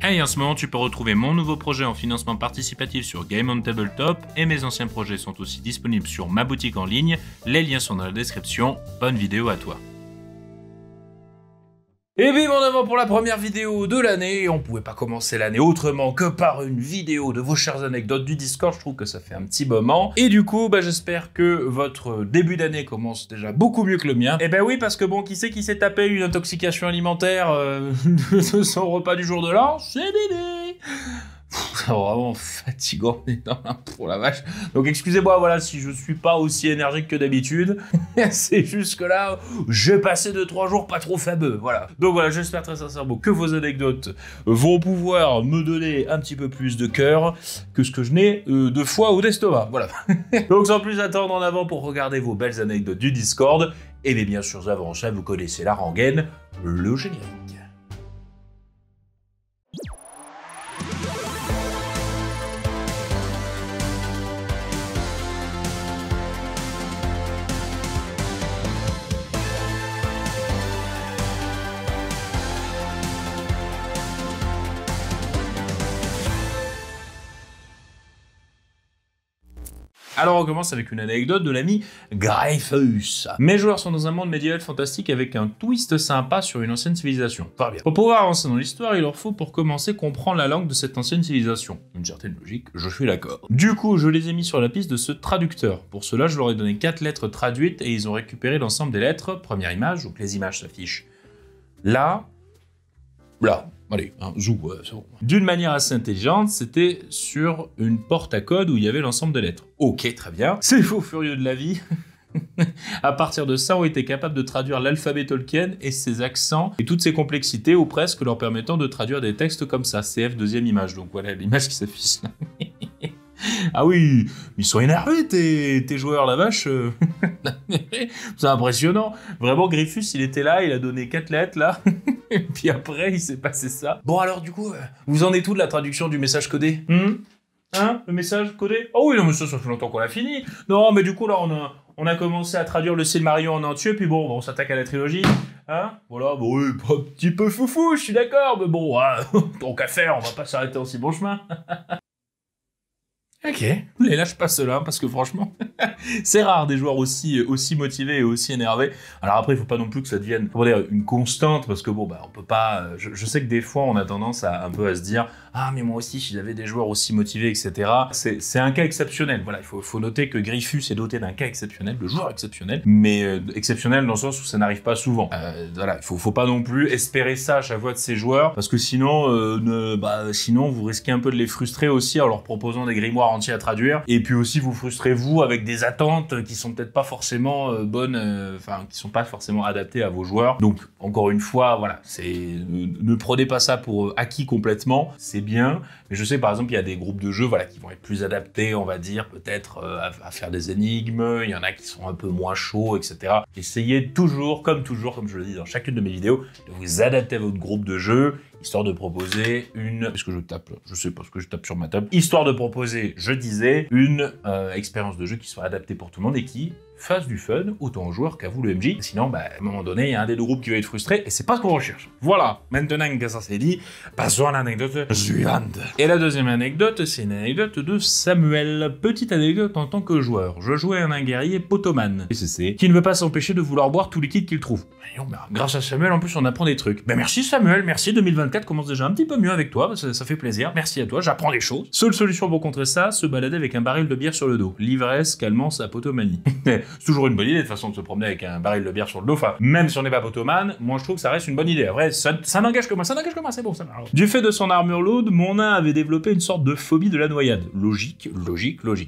Hey, en ce moment, tu peux retrouver mon nouveau projet en financement participatif sur Game on Tabletop et mes anciens projets sont aussi disponibles sur ma boutique en ligne. Les liens sont dans la description. Bonne vidéo à toi. Et bim en avant pour la première vidéo de l'année. On pouvait pas commencer l'année autrement que par une vidéo de vos chères anecdotes du Discord. Je trouve que ça fait un petit moment. Et du coup, j'espère que votre début d'année commence déjà beaucoup mieux que le mien. Et ben oui, parce que bon, qui s'est tapé une intoxication alimentaire de son repas du jour de l'an? C'est Bibi. C'est vraiment fatigant pour la vache. Donc excusez-moi, voilà, si je suis pas aussi énergique que d'habitude. C'est juste que là, j'ai passé 2-3 jours pas trop fameux, voilà. Donc voilà, j'espère très sincèrement que vos anecdotes vont pouvoir me donner un petit peu plus de cœur que ce que je n'ai de foie ou d'estomac, voilà. Donc sans plus attendre, en avant pour regarder vos belles anecdotes du Discord. Et bien sûr, avant ça, vous connaissez la rengaine, le générique. Alors on commence avec une anecdote de l'ami Greyfus. Mes joueurs sont dans un monde médiéval fantastique avec un twist sympa sur une ancienne civilisation. Très bien. Pour pouvoir avancer dans l'histoire, il leur faut pour commencer comprendre la langue de cette ancienne civilisation. Une certaine logique, je suis d'accord. Du coup, je les ai mis sur la piste de ce traducteur. Pour cela, je leur ai donné 4 lettres traduites et ils ont récupéré l'ensemble des lettres. Première image, donc les images s'affichent là. Allez, zou, c'est bon. D'une manière assez intelligente, c'était sur une porte à code où il y avait l'ensemble des lettres. Ok, très bien. Ces faux furieux de la vie, à partir de ça, ont été capables de traduire l'alphabet Tolkien et ses accents et toutes ses complexités, ou presque, leur permettant de traduire des textes comme ça. CF, deuxième image. Donc voilà l'image qui s'affiche là. Ah oui, ils sont énervés tes joueurs, la vache. C'est impressionnant. Vraiment, Greyfus, il était là, il a donné 4 lettres là. Et puis après, il s'est passé ça. Bon alors du coup, vous en êtes où de la traduction du message codé? Hein? Le message codé? Oh oui, non mais ça fait longtemps qu'on l'a fini. Non mais du coup là, on a commencé à traduire le Silmarillion en entier, puis bon, on s'attaque à la trilogie. Hein? Voilà, bon oui, pas un petit peu foufou, je suis d'accord, mais bon, tant qu'à faire, on va pas s'arrêter en si bon chemin. Ok, et là je passe là parce que franchement, c'est rare des joueurs aussi motivés et aussi énervés. Alors après, il faut pas non plus que ça devienne, comment dire, une constante parce que bon, on peut pas. Je sais que des fois, on a tendance à un peu à se dire, ah mais moi aussi, si j'avais des joueurs aussi motivés, etc. C'est un cas exceptionnel. Voilà, il faut noter que Greyfus est doté d'un cas exceptionnel, de joueur exceptionnel, mais exceptionnel dans le sens où ça n'arrive pas souvent. Voilà, il faut pas non plus espérer ça à chaque fois de ses joueurs parce que sinon, sinon vous risquez un peu de les frustrer aussi en leur proposant des grimoires entier à traduire, et puis aussi vous frustrez vous avec des attentes qui sont peut-être pas forcément bonnes, qui sont pas forcément adaptées à vos joueurs. Donc encore une fois, voilà, ne prenez pas ça pour acquis complètement, c'est bien, mais je sais par exemple il y a des groupes de jeux, voilà, qui vont être plus adaptés, on va dire, peut-être à faire des énigmes, il y en a qui sont un peu moins chauds, etc. Essayez toujours, comme je le dis dans chacune de mes vidéos, de vous adapter à votre groupe de jeu, histoire de proposer est-ce que je tape? Je sais pas ce que je tape sur ma table. Histoire de proposer, je disais, une expérience de jeu qui soit adaptée pour tout le monde et qui fasse du fun, autant aux joueurs qu'à vous le MJ. Sinon, à un moment donné, il y a un des deux groupes qui va être frustré et c'est pas ce qu'on recherche. Voilà, maintenant que ça c'est dit, passons à l'anecdote suivante. Et la deuxième anecdote, c'est une anecdote de Samuel. Petite anecdote en tant que joueur. Je jouais un guerrier potoman, PCC, qui ne veut pas s'empêcher de vouloir boire tout liquide qu'il trouve. Grâce à Samuel, en plus, on apprend des trucs. Merci Samuel, merci, 2024 commence déjà un petit peu mieux avec toi, ça fait plaisir. Merci à toi, j'apprends des choses. Seule solution pour contrer ça, se balader avec un baril de bière sur le dos. L'ivresse calmant sa potomanie. C'est toujours une bonne idée de toute façon de se promener avec un baril de bière sur le dos. Enfin, même si on n'est pas potoman, moi je trouve que ça reste une bonne idée. Après, ça n'engage que moi, c'est bon, ça marche. Du fait de son armure lourde, mon nain avait développé une sorte de phobie de la noyade. Logique.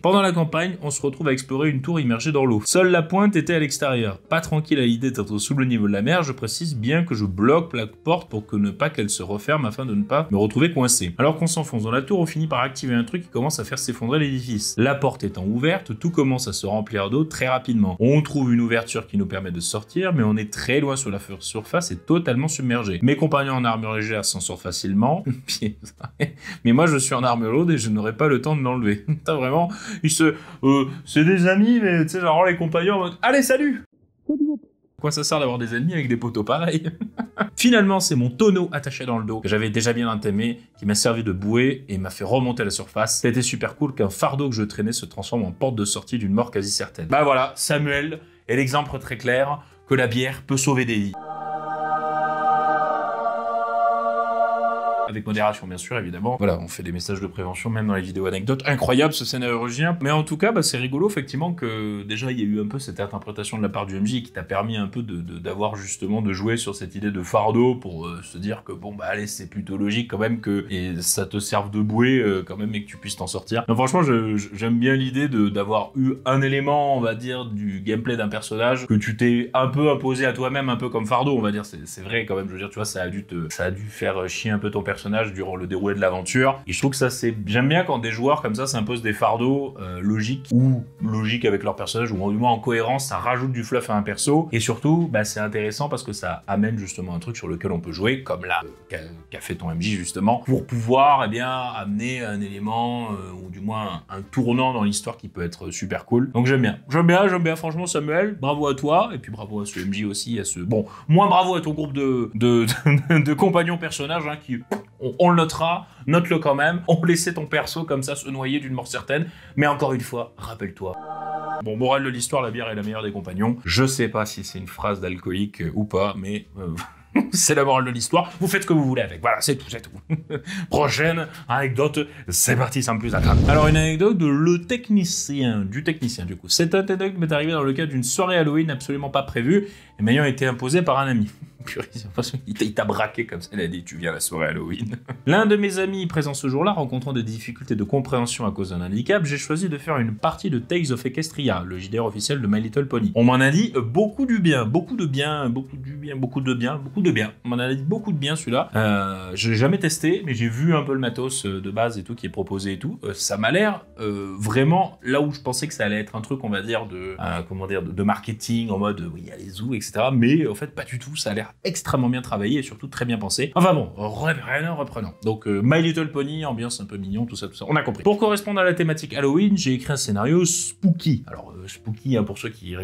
Pendant la campagne, on se retrouve à explorer une tour immergée dans l'eau. Seule la pointe était à l'extérieur. Pas tranquille à l'idée d'être sous le niveau de la mer, je précise bien que je bloque la porte pour que ne pas qu'elle se referme afin de ne pas me retrouver coincé. Alors qu'on s'enfonce dans la tour, on finit par activer un truc qui commence à faire s'effondrer l'édifice. La porte étant ouverte, tout commence à se remplir d'eau très rapidement. On trouve une ouverture qui nous permet de sortir, mais on est très loin sur la surface et totalement submergé. Mes compagnons en armure légère s'en sortent facilement, mais moi je suis en armure lourde et je n'aurai pas le temps de l'enlever. Vraiment, c'est des amis, mais tu sais, genre les compagnons en mode, allez, salut! Quoi ça sert d'avoir des ennemis avec des poteaux pareils? Finalement, c'est mon tonneau attaché dans le dos, que j'avais déjà bien entamé, qui m'a servi de bouée et m'a fait remonter à la surface. C'était super cool qu'un fardeau que je traînais se transforme en porte de sortie d'une mort quasi certaine. Bah voilà, Samuel est l'exemple très clair que la bière peut sauver des vies. Avec modération, bien sûr, évidemment. Voilà, on fait des messages de prévention, même dans les vidéos anecdotes. Incroyable, ce scénarien. Mais en tout cas, bah, c'est rigolo, effectivement, que déjà, il y a eu un peu cette interprétation de la part du MJ qui t'a permis un peu d'avoir justement de jouer sur cette idée de fardeau pour se dire que, bon, bah, allez, c'est plutôt logique quand même que et ça te serve de bouée quand même et que tu puisses t'en sortir. Donc, franchement, j'aime bien l'idée d'avoir eu un élément, on va dire, du gameplay d'un personnage que tu t'es un peu imposé à toi-même, un peu comme fardeau, on va dire. C'est vrai quand même, je veux dire, tu vois, ça a dû faire chier un peu ton personnage durant le déroulé de l'aventure. Et je trouve que ça, j'aime bien quand des joueurs comme ça s'imposent des fardeaux logiques ou logiques avec leur personnage, ou du moins en cohérence, ça rajoute du fluff à un perso. Et surtout, bah, c'est intéressant parce que ça amène justement un truc sur lequel on peut jouer, comme là, qu'a fait ton MJ justement, pour pouvoir, eh bien, amener un élément, ou du moins un tournant dans l'histoire qui peut être super cool. Donc j'aime bien, franchement, Samuel, bravo à toi, et puis bravo à ce MJ aussi, bon, moins bravo à ton groupe de compagnons personnages, hein, qui, on le notera, note-le quand même, on laissait ton perso comme ça se noyer d'une mort certaine, mais encore une fois, rappelle-toi. Bon, morale de l'histoire, la bière est la meilleure des compagnons. Je sais pas si c'est une phrase d'alcoolique ou pas, mais c'est la morale de l'histoire. Vous faites ce que vous voulez avec. Voilà, c'est tout, c'est tout. Prochaine anecdote, c'est parti sans plus attendre. Alors, une anecdote du technicien, du coup. Cette anecdote m'est arrivée dans le cadre d'une soirée Halloween absolument pas prévue et m'ayant été imposée par un ami. Il t'a braqué comme ça, il a dit tu viens à la soirée Halloween. L'un de mes amis présent ce jour-là, rencontrant des difficultés de compréhension à cause d'un handicap, j'ai choisi de faire une partie de Tales of Equestria, le JDR officiel de My Little Pony. On m'en a dit beaucoup de bien. On m'en a dit beaucoup de bien celui-là. Je l'ai jamais testé, mais j'ai vu un peu le matos de base et tout qui est proposé et tout. Ça m'a l'air vraiment là où je pensais que ça allait être un truc, on va dire, de marketing en mode oui, allez-y, etc. Mais en fait, pas du tout. Ça a l'air extrêmement bien travaillé et surtout très bien pensé. Enfin bon, reprenons. Donc My Little Pony, ambiance un peu mignon, tout ça, on a compris. Pour correspondre à la thématique Halloween, j'ai écrit un scénario spooky. Alors spooky, hein, pour ceux qui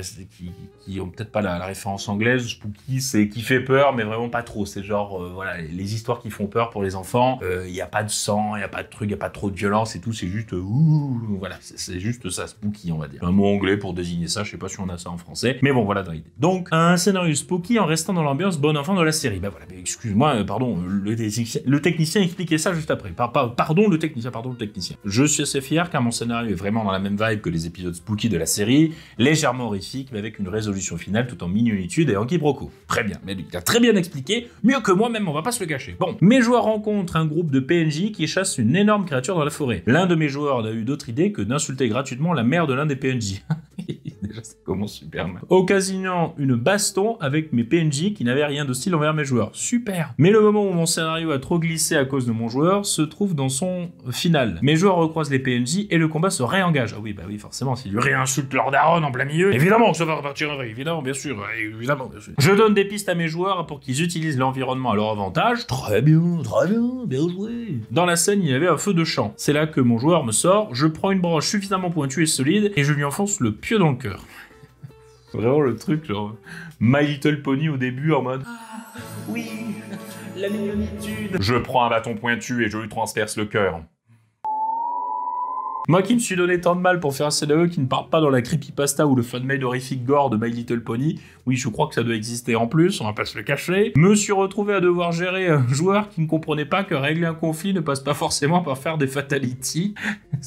ont peut-être pas la référence anglaise, spooky c'est qui fait peur, mais vraiment pas trop. C'est genre voilà, les histoires qui font peur pour les enfants. Il y a pas de sang, il y a pas de truc, il y a pas trop de violence et tout. C'est juste voilà, c'est juste ça, spooky, on va dire. Un mot anglais pour désigner ça. Je sais pas si on a ça en français, mais bon voilà dans l'idée. Donc un scénario spooky en restant dans l'ambiance bon enfant de la série. Bah voilà, excuse-moi, pardon, le technicien expliquait ça juste après. Pardon le technicien. Je suis assez fier car mon scénario est vraiment dans la même vibe que les épisodes spooky de la série, légèrement horrifique, mais avec une résolution finale tout en mignonitude et en quiproquo. Très bien, mais il a très bien expliqué, mieux que moi-même, on va pas se le cacher. Bon, mes joueurs rencontrent un groupe de PNJ qui chassent une énorme créature dans la forêt. L'un de mes joueurs n'a eu d'autre idée que d'insulter gratuitement la mère de l'un des PNJ. Déjà, ça commence super mal. Occasionnant une baston avec mes PNJ qui n'avaient rien d'hostile envers mes joueurs. Super. Mais le moment où mon scénario a trop glissé à cause de mon joueur se trouve dans son final. Mes joueurs recroisent les PNJ et le combat se réengage. Ah oui, bah oui, forcément, s'ils lui réinsultent leur daronne en plein milieu, évidemment que ça va repartir en vrai, évidemment, bien sûr. Je donne des pistes à mes joueurs pour qu'ils utilisent l'environnement à leur avantage. Très bien, bien joué. Dans la scène, il y avait un feu de champ. C'est là que mon joueur me sort, je prends une branche suffisamment pointue et solide et je lui enfonce le pieu dans le cœur. Vraiment le truc, genre My Little Pony au début en mode oui, la mignonitude. Je prends un bâton pointu et je lui transperce le cœur. Moi qui me suis donné tant de mal pour faire un scénario qui ne part pas dans la creepypasta ou le fanmade horrifique gore de My Little Pony, oui je crois que ça doit exister en plus, on va pas se le cacher, me suis retrouvé à devoir gérer un joueur qui ne comprenait pas que régler un conflit ne passe pas forcément par faire des fatalities.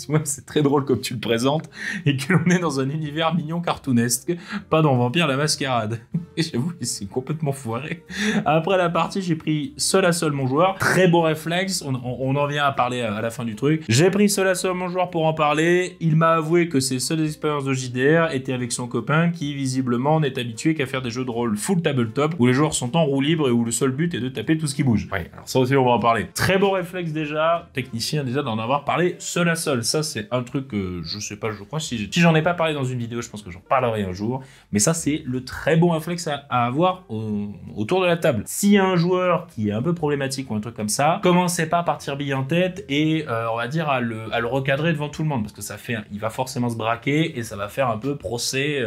Moi c'est très drôle comme tu le présentes, et que l'on est dans un univers mignon cartoonesque, pas dans Vampire la Mascarade. Et j'avoue c'est complètement foiré. Après la partie j'ai pris seul à seul mon joueur, très beau réflexe, on en vient à parler à la fin du truc, j'ai pris seul à seul mon joueur pour en parler, il m'a avoué que ses seules expériences de JDR étaient avec son copain qui visiblement n'est habitué qu'à faire des jeux de rôle full tabletop où les joueurs sont en roue libre et où le seul but est de taper tout ce qui bouge. Ouais, alors ça aussi on va en parler. Très beau réflexe déjà, technicien déjà d'en avoir parlé seul à seul. Ça c'est un truc que je sais pas, je crois si j'en ai pas parlé dans une vidéo, je pense que j'en parlerai un jour, mais ça c'est le très bon réflexe à avoir autour de la table. S'il y a un joueur qui est un peu problématique ou un truc comme ça, commencez pas à partir bille en tête et on va dire à le recadrer devant tout le monde parce que ça fait, il va forcément se braquer et ça va faire un peu procès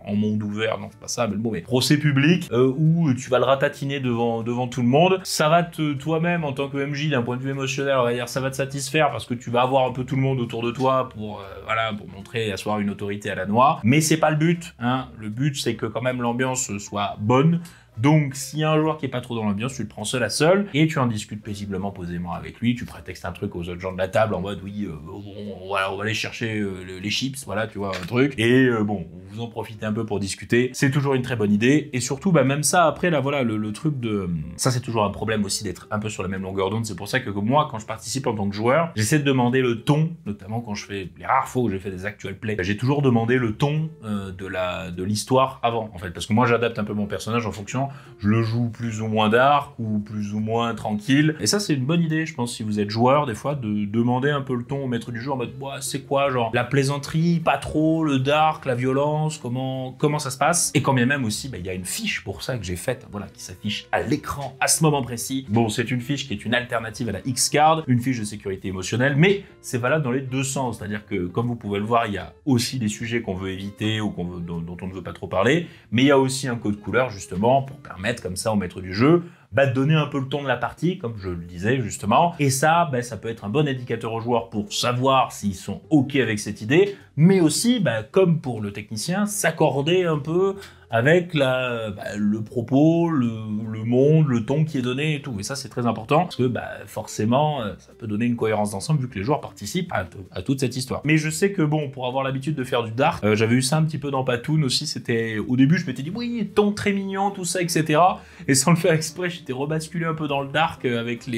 en monde ouvert, non c'est pas ça, mais bon, mais procès public où tu vas le ratatiner devant tout le monde, ça va toi-même en tant que MJ d'un point de vue émotionnel, on va dire, ça va te satisfaire parce que tu vas avoir un peu tout le monde autour de toi pour voilà, pour montrer, asseoir une autorité à la noix, mais c'est pas le but, hein. Le but c'est que quand même l'ambiance soit bonne. Donc, s'il y a un joueur qui est pas trop dans l'ambiance, tu le prends seul à seul et tu en discutes paisiblement, posément avec lui. Tu prétextes un truc aux autres gens de la table en mode oui, bon, voilà, on va aller chercher les chips, voilà, tu vois, un truc. Et bon, vous en profitez un peu pour discuter. C'est toujours une très bonne idée. Et surtout, bah, même ça, après, là, voilà, le truc de... Ça, c'est toujours un problème aussi d'être un peu sur la même longueur d'onde. C'est pour ça que moi, quand je participe en tant que joueur, j'essaie de demander le ton, notamment quand je fais les rares fois où j'ai fait des actual plays. J'ai toujours demandé le ton de l'histoire avant, en fait. Parce que moi, j'adapte un peu mon personnage en fonction. Je le joue plus ou moins dark ou plus ou moins tranquille. Et ça, c'est une bonne idée, je pense, si vous êtes joueur, des fois, de demander un peu le ton au maître du jeu en mode, c'est quoi, genre, la plaisanterie, pas trop, le dark, la violence, comment ça se passe. Et quand bien même aussi, il y a une fiche pour ça que j'ai faite, voilà, qui s'affiche à l'écran à ce moment précis. Bon, c'est une fiche qui est une alternative à la X-Card, une fiche de sécurité émotionnelle, mais c'est valable dans les deux sens. C'est-à-dire que, comme vous pouvez le voir, il y a aussi des sujets qu'on veut éviter ou dont on ne veut pas trop parler, mais il y a aussi un code couleur, justement, pour permettre comme ça au maître du jeu de donner un peu le ton de la partie, comme je le disais justement. Et ça, ça peut être un bon indicateur aux joueurs pour savoir s'ils sont OK avec cette idée, mais aussi, comme pour le technicien, s'accorder un peu avec le propos, le monde, le ton qui est donné et tout. Et ça, c'est très important, parce que forcément, ça peut donner une cohérence d'ensemble, vu que les joueurs participent à toute cette histoire. Mais je sais que bon, pour avoir l'habitude de faire du dark, j'avais eu ça un petit peu dans Patoon aussi, c'était... Au début, je m'étais dit, oui, ton très mignon, tout ça, etc. Et sans le faire exprès, j'étais rebasculé un peu dans le dark avec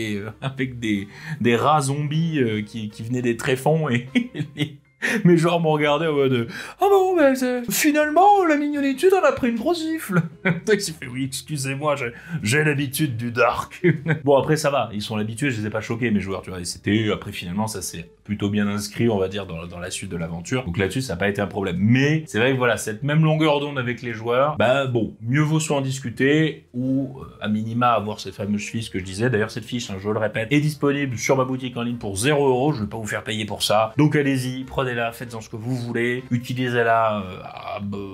avec des rats zombies qui venaient des tréfonds et... Mais genre m'ont regardé en mode « Ah bon, finalement, la mignonitude, on a pris une grosse gifle !» Donc j'ai fait « Oui, excusez-moi, j'ai l'habitude du dark. » Bon, après, ça va, ils sont habitués, je les ai pas choqués, mes joueurs, tu vois. Et c'était, après, finalement, ça s'est plutôt bien inscrit, on va dire, dans la suite de l'aventure. Donc là-dessus, ça n'a pas été un problème. Mais c'est vrai que voilà, cette même longueur d'onde avec les joueurs, bon, mieux vaut soit en discuter ou, à minima, avoir cette fameuse fiche que je disais. D'ailleurs, cette fiche, je le répète, est disponible sur ma boutique en ligne pour 0 €. Je vais pas vous faire payer pour ça. Donc allez-y, prenez-la, faites-en ce que vous voulez, utilisez-la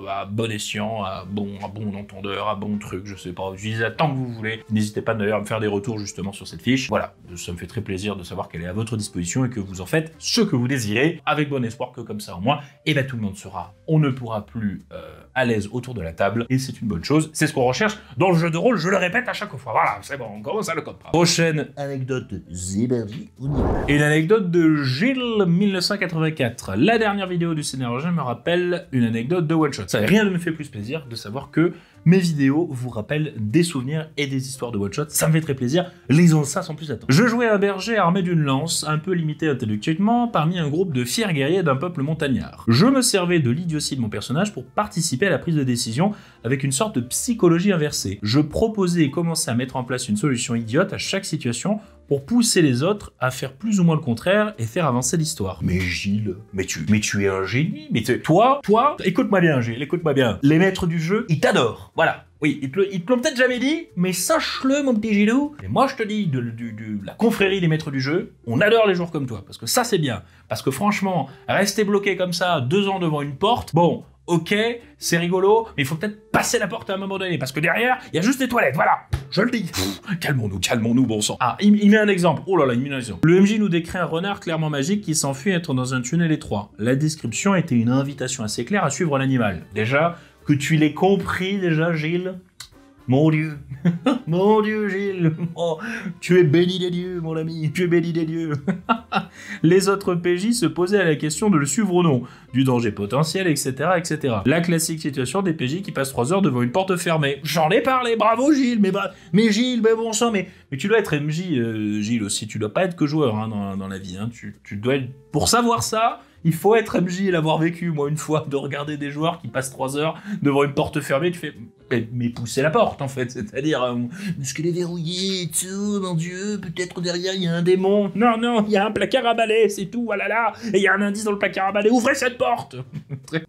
à bon escient, à bon entendeur, à bon truc, je sais pas, utilisez-la tant que vous voulez. N'hésitez pas d'ailleurs à me faire des retours justement sur cette fiche. Voilà, ça me fait très plaisir de savoir qu'elle est à votre disposition et que vous en faites ce que vous désirez, avec bon espoir que comme ça au moins, tout le monde sera, on ne pourra plus à l'aise autour de la table, et c'est une bonne chose, c'est ce qu'on recherche dans le jeu de rôle, je le répète à chaque fois. Voilà, c'est bon, on commence à le comprendre. Prochaine anecdote, Zéberdi, une anecdote de Gilles 1984. La dernière vidéo du scénario me rappelle une anecdote de One Shot. Ça, rien ne me fait plus plaisir de savoir que mes vidéos vous rappellent des souvenirs et des histoires de One Shot. Ça me fait très plaisir. Lisons ça sans plus attendre. Je jouais un berger armé d'une lance, un peu limité intellectuellement, parmi un groupe de fiers guerriers d'un peuple montagnard. Je me servais de l'idiotie de mon personnage pour participer à la prise de décision avec une sorte de psychologie inversée. Je proposais et commençais à mettre en place une solution idiote à chaque situation pour pousser les autres à faire plus ou moins le contraire et faire avancer l'histoire. Mais Gilles, mais tu es un génie, toi, écoute-moi bien Gilles, écoute-moi bien. Les maîtres du jeu, ils t'adorent, voilà. Oui, ils te l'ont peut-être jamais dit, mais sache-le mon petit Gilou. Et moi je te dis, de la confrérie des maîtres du jeu, on adore les joueurs comme toi, parce que ça c'est bien. Parce que franchement, rester bloqué comme ça 2 ans devant une porte, bon... Ok, c'est rigolo, mais il faut peut-être passer la porte à un moment donné, parce que derrière, il y a juste des toilettes, voilà, je le dis. Calmons-nous, bon sang. Ah, il met un exemple, oh là là, il met un exemple. Le MJ nous décrit un renard clairement magique qui s'enfuit être dans un tunnel étroit. La description était une invitation assez claire à suivre l'animal. Déjà, que tu l'aies compris déjà, Gilles. Mon Dieu, mon Dieu Gilles, oh, tu es béni des dieux mon ami, tu es béni des dieux. Les autres PJ se posaient à la question de le suivre ou non, du danger potentiel, etc., etc. La classique situation des PJ qui passent 3 heures devant une porte fermée. J'en ai parlé, bravo Gilles, mais Gilles, mais bon sang, mais tu dois être MJ, Gilles aussi, tu dois pas être que joueur hein, dans la vie, hein. Tu dois être... Pour savoir ça, il faut être MJ et l'avoir vécu, moi, une fois, de regarder des joueurs qui passent 3 heures devant une porte fermée, tu fais... Mais pousser la porte, en fait, c'est-à-dire... est-ce qu'elle est verrouillée et tout, mon Dieu, peut-être derrière, il y a un démon. Non, il y a un placard à balai, c'est tout, voilà là, et il y a un indice dans le placard à balai, ouvrez cette porte.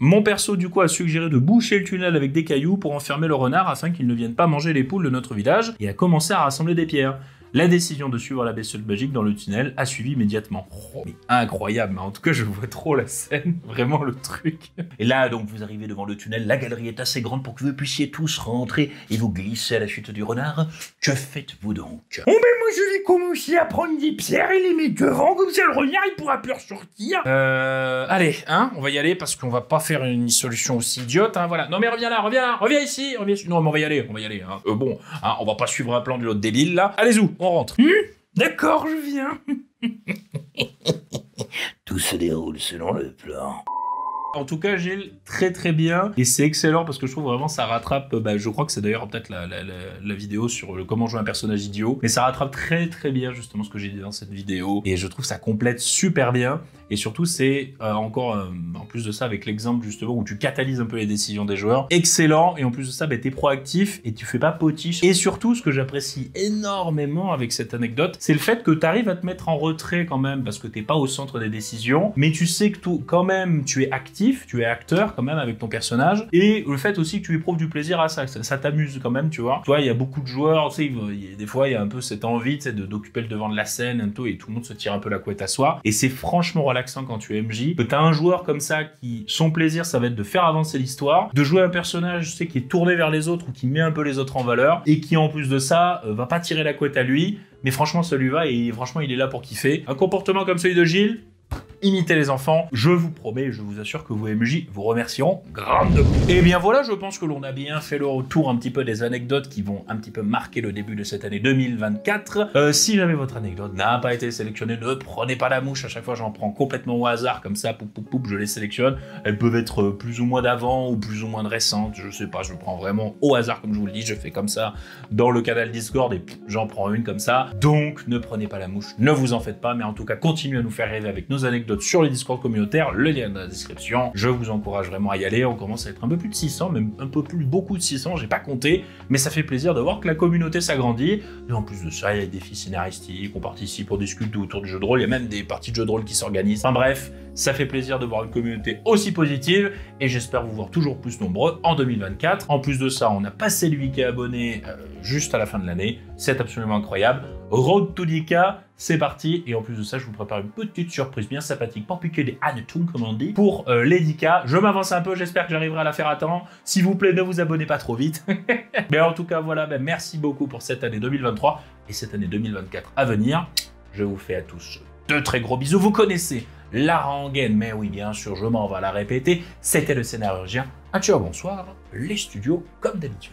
Mon perso, du coup, a suggéré de boucher le tunnel avec des cailloux pour enfermer le renard afin qu'il ne vienne pas manger les poules de notre village, et a commencé à rassembler des pierres. La décision de suivre la bestiole magique dans le tunnel a suivi immédiatement. Oh, mais incroyable, mais en tout cas je vois trop la scène, vraiment le truc. Et là donc vous arrivez devant le tunnel, la galerie est assez grande pour que vous puissiez tous rentrer et vous glisser à la chute du renard. Que faites-vous donc? Oh ben moi je vais commencer à prendre des pierres et les mettre devant, comme ça le renard il pourra plus ressortir. Allez, hein, on va y aller parce qu'on va pas faire une solution aussi idiote, hein, voilà. Non mais reviens là, reviens ici, reviens ici. Non mais on va y aller, hein. Bon, hein, on va pas suivre un plan de l'autre débile là. Allez-y, on rentre. D'accord, je viens. Tout se déroule selon le plan. En tout cas, Gilles, très bien. Et c'est excellent parce que je trouve vraiment ça rattrape, je crois que c'est d'ailleurs peut-être la vidéo sur comment jouer un personnage idiot. Mais ça rattrape très bien justement ce que j'ai dit dans cette vidéo. Et je trouve ça complète super bien. Et surtout, c'est encore, en plus de ça, avec l'exemple justement où tu catalyses un peu les décisions des joueurs. Excellent. Et en plus de ça, t'es proactif et tu fais pas potiche. Et surtout, ce que j'apprécie énormément avec cette anecdote, c'est le fait que tu arrives à te mettre en retrait quand même parce que t'es pas au centre des décisions. Mais tu sais que quand même, tu es actif, tu es acteur quand même avec ton personnage. Et le fait aussi que tu éprouves du plaisir à ça. Ça t'amuse quand même, tu vois. Tu vois, il y a beaucoup de joueurs, tu sais, des fois, il y a un peu cette envie, tu sais, d'occuper le devant de la scène un peu et tout le monde se tire un peu la couette à soi. Et c'est franchement relaxant quand tu es MJ, que t'as un joueur comme ça qui, son plaisir, ça va être de faire avancer l'histoire, de jouer un personnage, tu sais, qui est tourné vers les autres ou qui met un peu les autres en valeur et qui, en plus de ça, va pas tirer la couette à lui, mais franchement, ça lui va et franchement, il est là pour kiffer. Un comportement comme celui de Gilles, imitez les enfants, je vous promets, je vous assure que vos MJ vous remercieront grandement. Et bien voilà, je pense que l'on a bien fait le retour un petit peu des anecdotes qui vont un petit peu marquer le début de cette année 2024. Si jamais votre anecdote n'a pas été sélectionnée, ne prenez pas la mouche, à chaque fois j'en prends complètement au hasard, comme ça, je les sélectionne. Elles peuvent être plus ou moins d'avant ou plus ou moins de récentes, je sais pas, je prends vraiment au hasard comme je vous le dis, je fais comme ça dans le canal Discord et j'en prends une comme ça. Donc ne prenez pas la mouche, ne vous en faites pas, mais en tout cas continuez à nous faire rêver avec nos anecdotes sur les Discord communautaires, le lien dans la description. Je vous encourage vraiment à y aller, on commence à être un peu plus de 600, même un peu plus, beaucoup de 600, j'ai pas compté, mais ça fait plaisir de voir que la communauté s'agrandit. Et en plus de ça, il y a des défis scénaristiques, on participe, on discute autour du jeu de rôle, il y a même des parties de jeux de rôle qui s'organisent. Enfin bref, ça fait plaisir de voir une communauté aussi positive et j'espère vous voir toujours plus nombreux en 2024. En plus de ça, on a passé le 8K abonnés juste à la fin de l'année, c'est absolument incroyable. Road to 10K, c'est parti, et en plus de ça, je vous prépare une petite surprise bien sympathique pour piquer des hannetons, comme on dit, pour les 10K. Je m'avance un peu, j'espère que j'arriverai à la faire à temps. S'il vous plaît, ne vous abonnez pas trop vite. Mais en tout cas, voilà, merci beaucoup pour cette année 2023 et cette année 2024 à venir. Je vous fais à tous de très gros bisous. Vous connaissez la rengaine, mais oui, bien sûr, je m'en vais la répéter. C'était le Scénarurgien. Un ciao, bonsoir, les studios, comme d'habitude.